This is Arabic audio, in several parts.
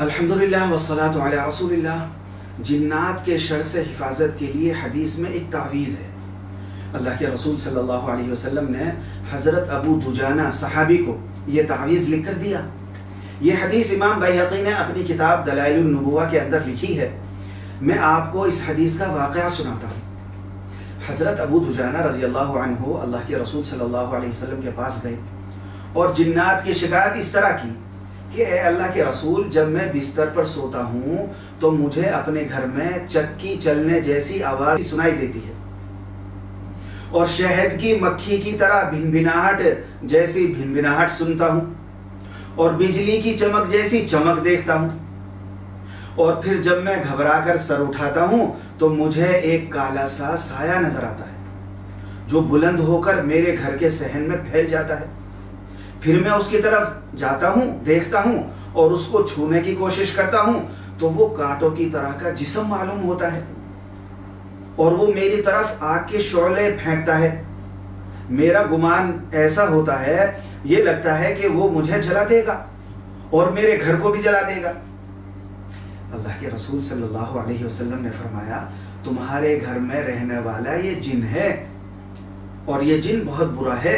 الحمدللہ والصلاۃ علی رسول اللہ۔ جنات کے شر سے حفاظت کے لیے حدیث میں ایک تعویذ ہے۔ اللہ کے رسول صلی اللہ علیہ وسلم نے حضرت ابو دجانہ صحابی کو یہ تعویذ لکھ کر دیا۔ یہ حدیث امام بیہقی نے اپنی کتاب دلائل النبوہ کے اندر لکھی ہے۔ میں آپ کو اس حدیث کا واقعہ سناتا ہوں۔ حضرت ابو دجانہ رضی اللہ عنہ اللہ کے رسول صلی اللہ علیہ وسلم کے پاس گئے اور جنات کی شکایت اس طرح کی کہ اے اللہ کے رسول، جب میں بستر پر سوتا ہوں تو مجھے اپنے گھر میں چکی چلنے جیسی آواز سنائی دیتی ہے، اور شہد کی مکھی کی طرح بھنبھناہٹ جیسی بھنبھناہٹ سنتا ہوں، اور بجلی کی چمک جیسی چمک دیکھتا ہوں، اور پھر جب میں گھبرا کر سر اٹھاتا ہوں تو مجھے ایک کالا سا سایہ نظر آتا ہے جو بلند ہو کر میرے گھر کے صحن میں پھیل جاتا ہے۔ پھر میں اس کی طرف جاتا ہوں، دیکھتا ہوں اور اس کو چھونے کی کوشش کرتا ہوں تو وہ کانٹوں کی طرح کا جسم معلوم ہوتا ہے، اور وہ میری طرف آگ کے شعلے پھینکتا ہے۔ میرا گمان ایسا ہوتا ہے، یہ لگتا ہے کہ وہ مجھے جلا دے گا اور میرے گھر کو بھی جلا دے گا۔ اللہ کے رسول صلی اللہ علیہ وسلم نے فرمایا، تمہارے گھر میں رہنے والا یہ جن ہے، اور یہ جن بہت برا ہے،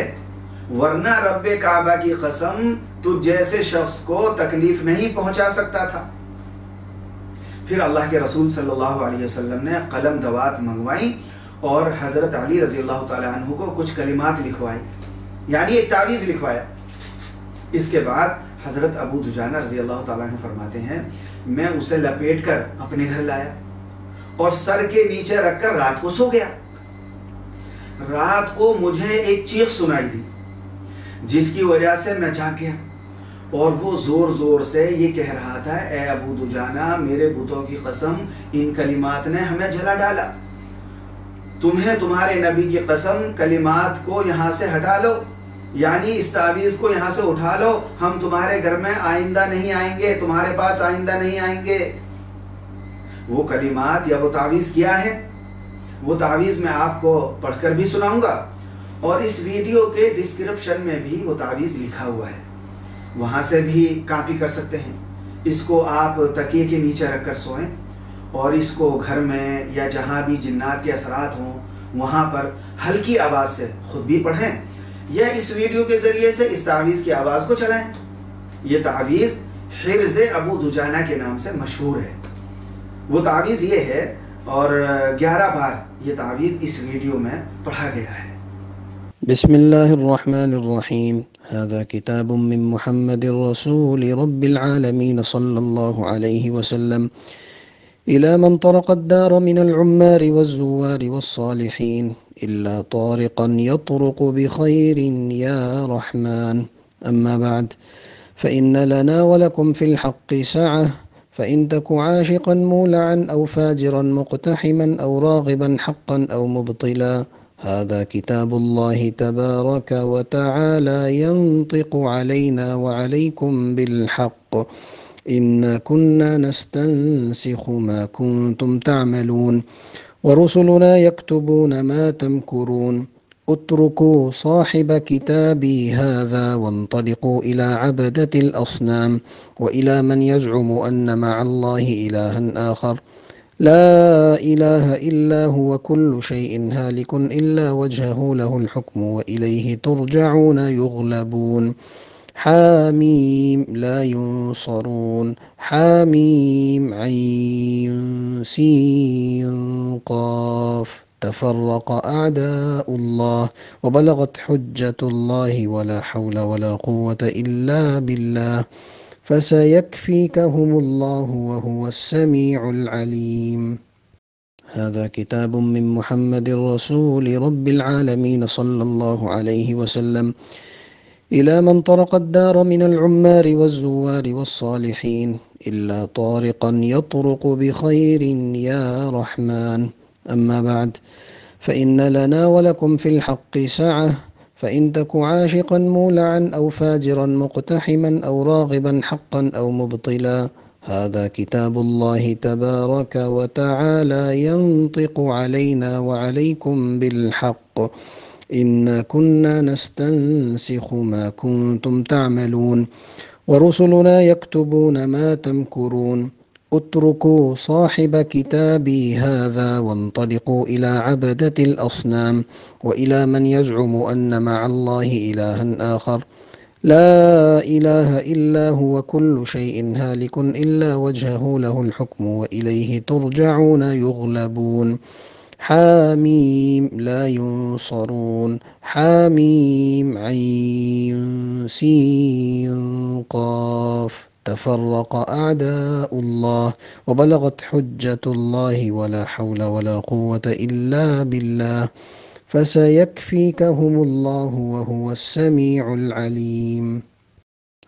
ورنہ رب کعبہ کی قسم تجھ جیسے شخص کو تکلیف نہیں پہنچا سکتا تھا۔ پھر اللہ کے رسول صلی اللہ علیہ وسلم نے قلم دوات منگوائی اور حضرت علی رضی اللہ تعالیٰ عنہ کو کچھ کلمات لکھوائے، یعنی ایک تعویذ لکھوایا۔ اس کے بعد حضرت ابو دجانہ رضی اللہ تعالیٰ عنہ فرماتے ہیں، میں اسے لپیٹ کر اپنے گھر لایا اور سر کے نیچے رکھ کر رات کو سو گیا۔ رات کو مجھے ایک چیخ سنائی دی جس کی وجہ سے میں جاگ گیا، اور وہ زور زور سے یہ کہہ رہا تھا، اے ابو دجانہ، میرے بتوں کی قسم ان کلمات نے ہمیں جلا ڈالا، تمہیں تمہارے نبی کی قسم کلمات کو یہاں سے ہٹا لو، یعنی اس تعویذ کو یہاں سے اٹھا لو، ہم تمہارے گھر میں آئندہ نہیں آئیں گے، تمہارے پاس آئندہ نہیں آئیں گے۔ وہ کلمات یا وہ تعویذ کیا ہے؟ وہ تعویذ میں آپ کو پڑھ کر بھی سناؤں گا، اور اس ویڈیو کے ڈسکرپشن میں بھی وہ تعویذ لکھا ہوا ہے، وہاں سے بھی کاپی کر سکتے ہیں۔ اس کو آپ تکیے کے نیچے رکھ کر سوئیں، اور اس کو گھر میں یا جہاں بھی جنات کے اثرات ہوں وہاں پر ہلکی آواز سے خود بھی پڑھیں، یا اس ویڈیو کے ذریعے سے اس تعویذ کی آواز کو چلائیں۔ یہ تعویذ حرز ابو دجانہ کے نام سے مشہور ہے۔ وہ تعویذ یہ ہے، اور 11 بار یہ تعویذ اس ویڈیو میں پڑھا گیا ہے۔ بسم الله الرحمن الرحيم. هذا كتاب من محمد رسول رب العالمين صلى الله عليه وسلم إلى من طرق الدار من العمار والزوار والصالحين إلا طارقا يطرق بخير يا رحمن. أما بعد، فإن لنا ولكم في الحق سعة، فإن تك عاشقا مولعا أو فاجرا مقتحما أو راغبا حقا أو مبطلا، هذا كتاب الله تبارك وتعالى ينطق علينا وعليكم بالحق، إنا كنا نستنسخ ما كنتم تعملون ورسلنا يكتبون ما تمكرون. اتركوا صاحب كتابي هذا وانطلقوا إلى عبدة الأصنام وإلى من يزعم أن مع الله إلها آخر، لا إله إلا هو، كل شيء هالك إلا وجهه له الحكم وإليه ترجعون. يغلبون. حاميم لا ينصرون. حاميم عين سين قاف. تفرق أعداء الله وبلغت حجة الله ولا حول ولا قوة إلا بالله، فسيكفيكهم الله وهو السميع العليم. هذا كتاب من محمد رسول رب العالمين صلى الله عليه وسلم إلى من طرق الدار من العمار والزوار والصالحين إلا طارقا يطرق بخير يا رحمن. أما بعد، فإن لنا ولكم في الحق سعة، فإن تك عاشقا مولعا أو فاجرا مقتحما أو راغبا حقا أو مبطلا، هذا كتاب الله تبارك وتعالى ينطق علينا وعليكم بالحق، إنا كنا نستنسخ ما كنتم تعملون ورسلنا يكتبون ما تمكرون اتركوا صاحب كتابي هذا وانطلقوا إلى عبدة الأصنام وإلى من يزعم أن مع الله إلها آخر لا إله إلا هو كل شيء هالك إلا وجهه له الحكم وإليه ترجعون يغلبون حاميم لا ينصرون حاميم عين سين قاف تفرق أعداء الله وبلغت حجة الله ولا حول ولا قوة إلا بالله فسيكفيكهم الله وهو السميع العليم.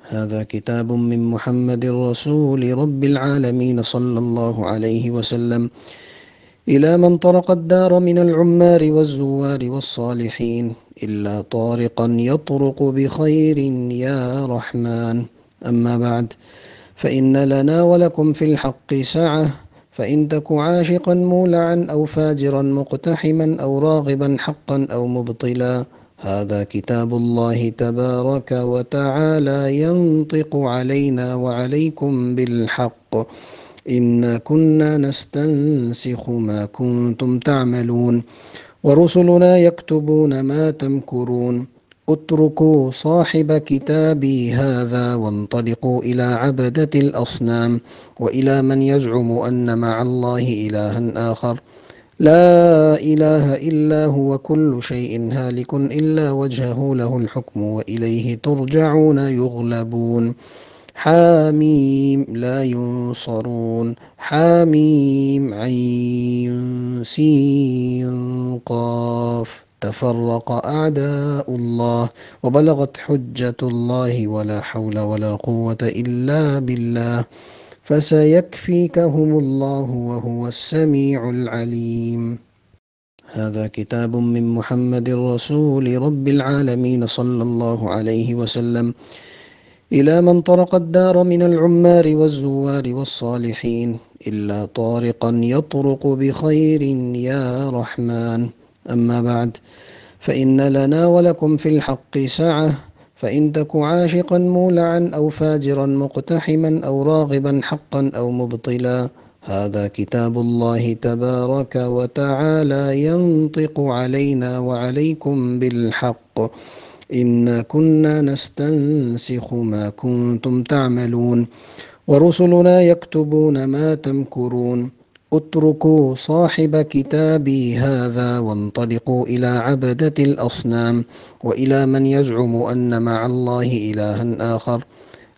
هذا كتاب من محمد رسول رب العالمين صلى الله عليه وسلم إلى من طرق الدار من العمار والزوار والصالحين إلا طارقا يطرق بخير يا رحمن. أما بعد، فإن لنا ولكم في الحق سعة، فإن تك عاشقا مولعا أو فاجرا مقتحما أو راغبا حقا أو مبطلا، هذا كتاب الله تبارك وتعالى ينطق علينا وعليكم بالحق، إنا كنا نستنسخ ما كنتم تعملون، ورسلنا يكتبون ما تمكرون اتركوا صاحب كتابي هذا وانطلقوا إلى عبدة الأصنام وإلى من يزعم أن مع الله إلها آخر لا إله إلا هو كل شيء هالك إلا وجهه له الحكم وإليه ترجعون يغلبون حاميم لا ينصرون حاميم عين سين قاف تفرق أعداء الله وبلغت حجة الله ولا حول ولا قوة إلا بالله فسيكفيكهم الله وهو السميع العليم. هذا كتاب من محمد رسول رب العالمين صلى الله عليه وسلم إلى من طرق الدار من العمار والزوار والصالحين إلا طارقا يطرق بخير يا رحمن. أما بعد، فإن لنا ولكم في الحق سعة، فإن تك عاشقا مولعا أو فاجرا مقتحما أو راغبا حقا أو مبطلا، هذا كتاب الله تبارك وتعالى ينطق علينا وعليكم بالحق، إنا كنا نستنسخ ما كنتم تعملون، ورسلنا يكتبون ما تمكرون اتركوا صاحب كتابي هذا وانطلقوا إلى عبدة الأصنام وإلى من يزعم أن مع الله إلها آخر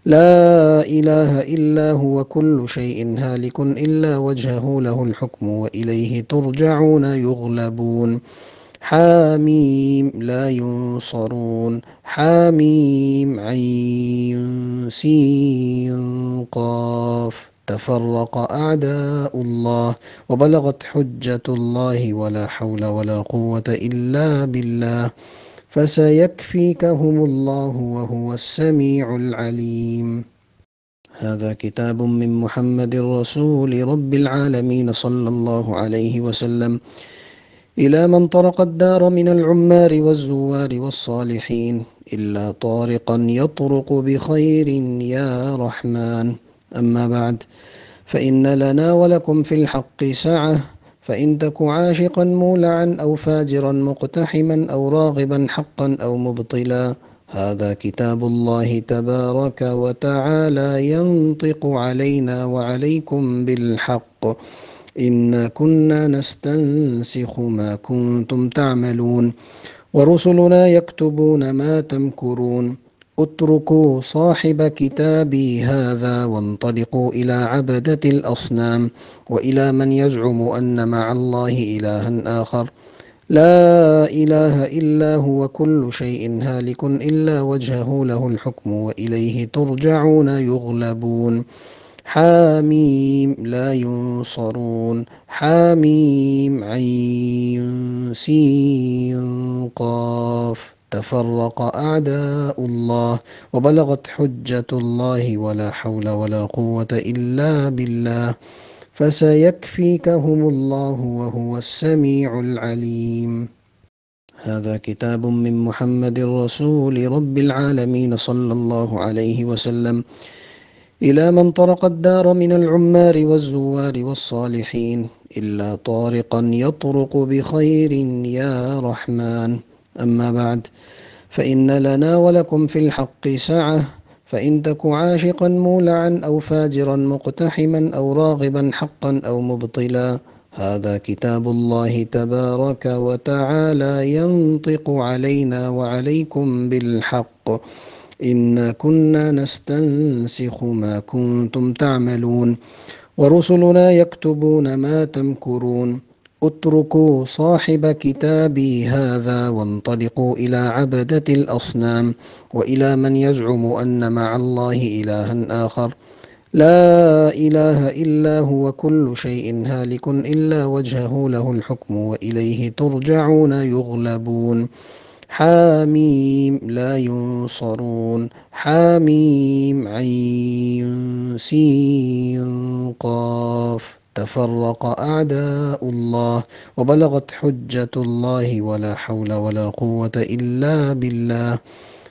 لا إله إلا هو كل شيء هالك إلا وجهه له الحكم وإليه ترجعون يغلبون حاميم لا ينصرون حاميم عين سين قاف تفرق أعداء الله وبلغت حجة الله ولا حول ولا قوة إلا بالله فسيكفيكهم الله وهو السميع العليم. هذا كتاب من محمد رسول رب العالمين صلى الله عليه وسلم إلى من طرق الدار من العمار والزوار والصالحين إلا طارقا يطرق بخير يا رحمن. أما بعد، فإن لنا ولكم في الحق سعة، فإن تك عاشقا مولعا أو فاجرا مقتحما أو راغبا حقا أو مبطلا، هذا كتاب الله تبارك وتعالى ينطق علينا وعليكم بالحق، إنا كنا نستنسخ ما كنتم تعملون، ورسلنا يكتبون ما تمكرون اتركوا صاحب كتابي هذا وانطلقوا إلى عبدة الأصنام وإلى من يزعم أن مع الله إلها آخر لا إله إلا هو كل شيء هالك إلا وجهه له الحكم وإليه ترجعون يغلبون حاميم لا ينصرون حاميم عين سين قاف تفرق أعداء الله وبلغت حجة الله ولا حول ولا قوة إلا بالله فسيكفيكهم الله وهو السميع العليم. هذا كتاب من محمد رسول رب العالمين صلى الله عليه وسلم إلى من طرق الدار من العمار والزوار والصالحين إلا طارقا يطرق بخير يا رحمن. أما بعد، فإن لنا ولكم في الحق سعة، فإن تك عاشقا مولعا أو فاجرا مقتحما أو راغبا حقا أو مبطلا، هذا كتاب الله تبارك وتعالى ينطق علينا وعليكم بالحق، إنا كنا نستنسخ ما كنتم تعملون، ورسلنا يكتبون ما تمكرون. اتركوا صاحب كتابي هذا وانطلقوا إلى عبدة الأصنام وإلى من يزعم أن مع الله إلها آخر. لا إله إلا هو، كل شيء هالك إلا وجهه له الحكم وإليه ترجعون يغلبون. حاميم لا ينصرون. حاميم عين سين قاف. تفرق أعداء الله وبلغت حجة الله ولا حول ولا قوة إلا بالله،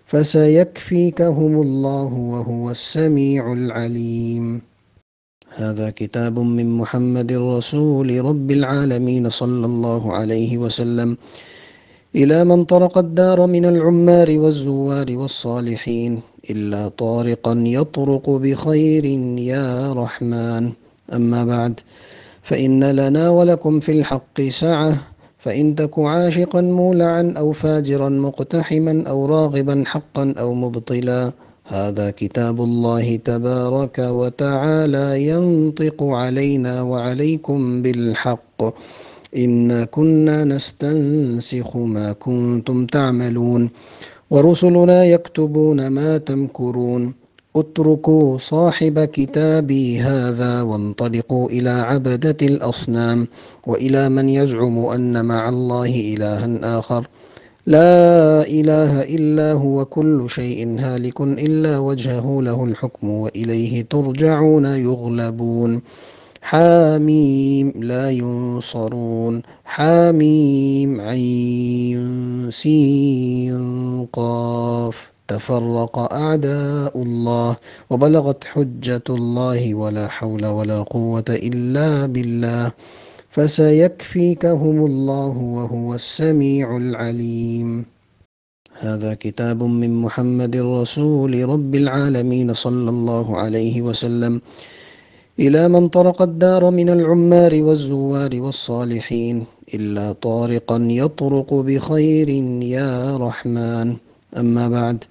فسيكفيكهم الله وهو السميع العليم. هذا كتاب من محمد رسول رب العالمين صلى الله عليه وسلم إلى من طرق الدار من العمار والزوار والصالحين إلا طارقا يطرق بخير يا رحمن. أما بعد، فإن لنا ولكم في الحق سعة، فإن تك عاشقا مولعا أو فاجرا مقتحما أو راغبا حقا أو مبطلا، هذا كتاب الله تبارك وتعالى ينطق علينا وعليكم بالحق، إنا كنا نستنسخ ما كنتم تعملون، ورسلنا يكتبون ما تمكرون. اتركوا صاحب كتابي هذا وانطلقوا إلى عبدة الأصنام وإلى من يزعم أن مع الله إلها آخر. لا إله إلا هو، كل شيء هالك إلا وجهه له الحكم وإليه ترجعون يغلبون. حاميم لا ينصرون. حاميم عين سين قاف. تفرق أعداء الله وبلغت حجة الله ولا حول ولا قوة إلا بالله، فسيكفيكهم الله وهو السميع العليم. هذا كتاب من محمد رسول رب العالمين صلى الله عليه وسلم إلى من طرق الدار من العمار والزوار والصالحين إلا طارقا يطرق بخير يا رحمن. أما بعد،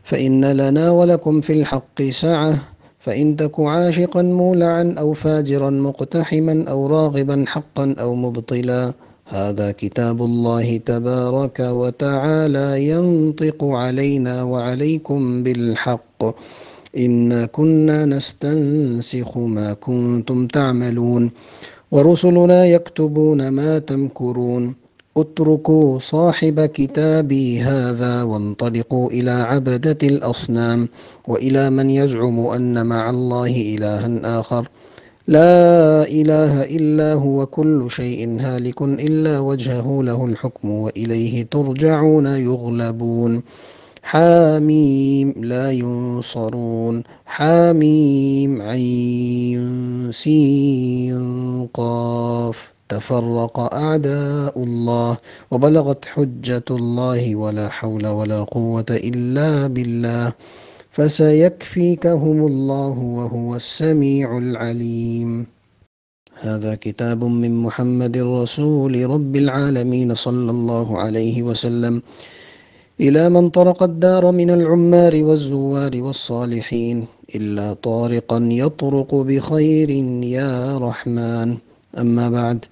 فإن لنا ولكم في الحق سعة، فإن تك عاشقا مولعا أو فاجرا مقتحما أو راغبا حقا أو مبطلا، هذا كتاب الله تبارك وتعالى ينطق علينا وعليكم بالحق، إنا كنا نستنسخ ما كنتم تعملون، ورسلنا يكتبون ما تمكرون. اتركوا صاحب كتابي هذا وانطلقوا إلى عبدة الأصنام وإلى من يزعم أن مع الله إلها آخر. لا إله إلا هو، كل شيء هالك إلا وجهه له الحكم وإليه ترجعون يغلبون. حاميم لا ينصرون. حاميم عين سين قاف. تفرق أعداء الله وبلغت حجة الله ولا حول ولا قوة إلا بالله، فسيكفيكهم الله وهو السميع العليم. هذا كتاب من محمد رسول رب العالمين صلى الله عليه وسلم إلى من طرق الدار من العمار والزوار والصالحين إلا طارقا يطرق بخير يا رحمن. أما بعد،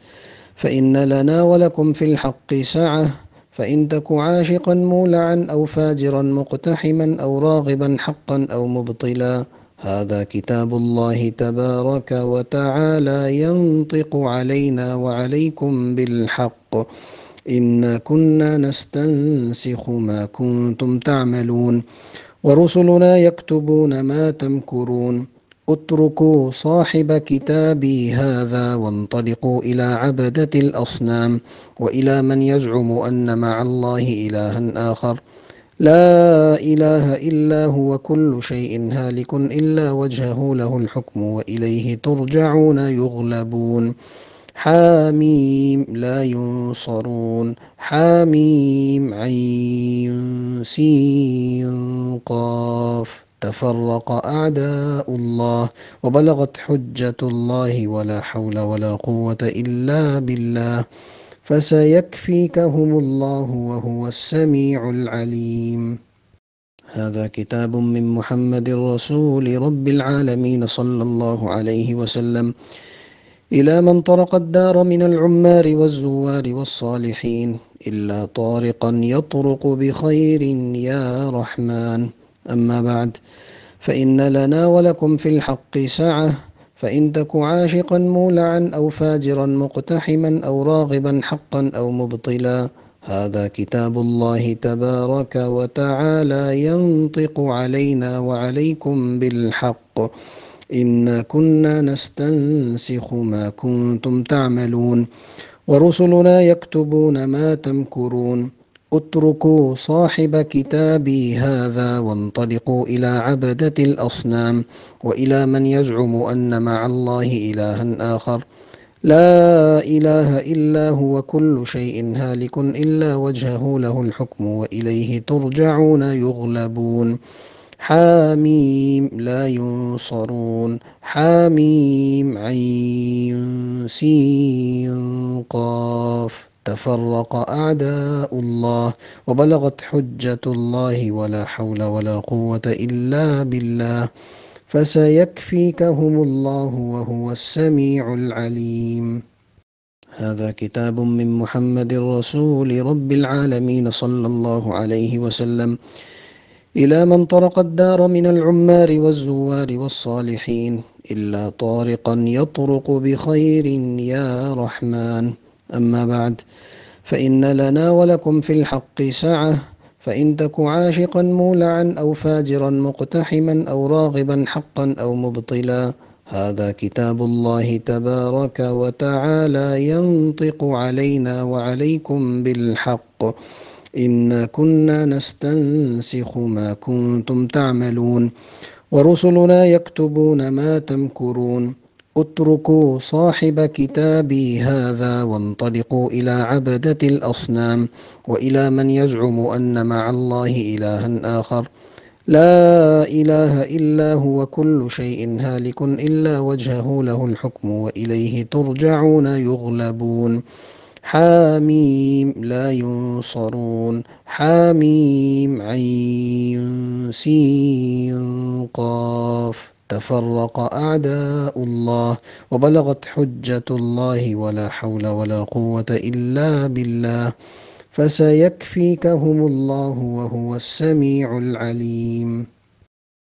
فإن لنا ولكم في الحق سعة، فإن تك عاشقا مولعا أو فاجرا مقتحما أو راغبا حقا أو مبطلا، هذا كتاب الله تبارك وتعالى ينطق علينا وعليكم بالحق، إنا كنا نستنسخ ما كنتم تعملون، ورسلنا يكتبون ما تمكرون. اتركوا صاحب كتابي هذا وانطلقوا إلى عبدة الأصنام وإلى من يزعم أن مع الله إلها آخر لا إله إلا هو كل شيء هالك إلا وجهه له الحكم وإليه ترجعون يغلبون حاميم لا ينصرون حاميم عين سين قاف تفرق أعداء الله وبلغت حجة الله ولا حول ولا قوة إلا بالله فسيكفيكهم الله وهو السميع العليم. هذا كتاب من محمد رسول رب العالمين صلى الله عليه وسلم إلى من طرق الدار من العمار والزوار والصالحين إلا طارقا يطرق بخير يا رحمن. أما بعد، فإن لنا ولكم في الحق سعة، فإن تك عاشقا مولعا أو فاجرا مقتحما أو راغبا حقا أو مبطلا، هذا كتاب الله تبارك وتعالى ينطق علينا وعليكم بالحق، إنا كنا نستنسخ ما كنتم تعملون ورسلنا يكتبون ما تمكرون. اتركوا صاحب كتابي هذا وانطلقوا إلى عبدة الأصنام وإلى من يزعم أن مع الله إلها آخر لا إله إلا هو كل شيء هالك إلا وجهه له الحكم وإليه ترجعون يغلبون حاميم لا ينصرون حاميم عين سين قاف تفرق أعداء الله وبلغت حجة الله ولا حول ولا قوة إلا بالله فسيكفيكهم الله وهو السميع العليم. هذا كتاب من محمد رسول رب العالمين صلى الله عليه وسلم إلى من طرق الدار من العمار والزوار والصالحين إلا طارقا يطرق بخير يا رحمن. أما بعد، فإن لنا ولكم في الحق سعة، فإن تك عاشقا مولعا أو فاجرا مقتحما أو راغبا حقا أو مبطلا، هذا كتاب الله تبارك وتعالى ينطق علينا وعليكم بالحق، إنا كنا نستنسخ ما كنتم تعملون ورسلنا يكتبون ما تمكرون. اتركوا صاحب كتابي هذا وانطلقوا إلى عبدة الأصنام وإلى من يزعم أن مع الله إلها آخر لا إله إلا هو كل شيء هالك إلا وجهه له الحكم وإليه ترجعون يغلبون حاميم لا ينصرون حاميم عين سين قاف تفرق أعداء الله وبلغت حجة الله ولا حول ولا قوة إلا بالله فسيكفيكهم الله وهو السميع العليم.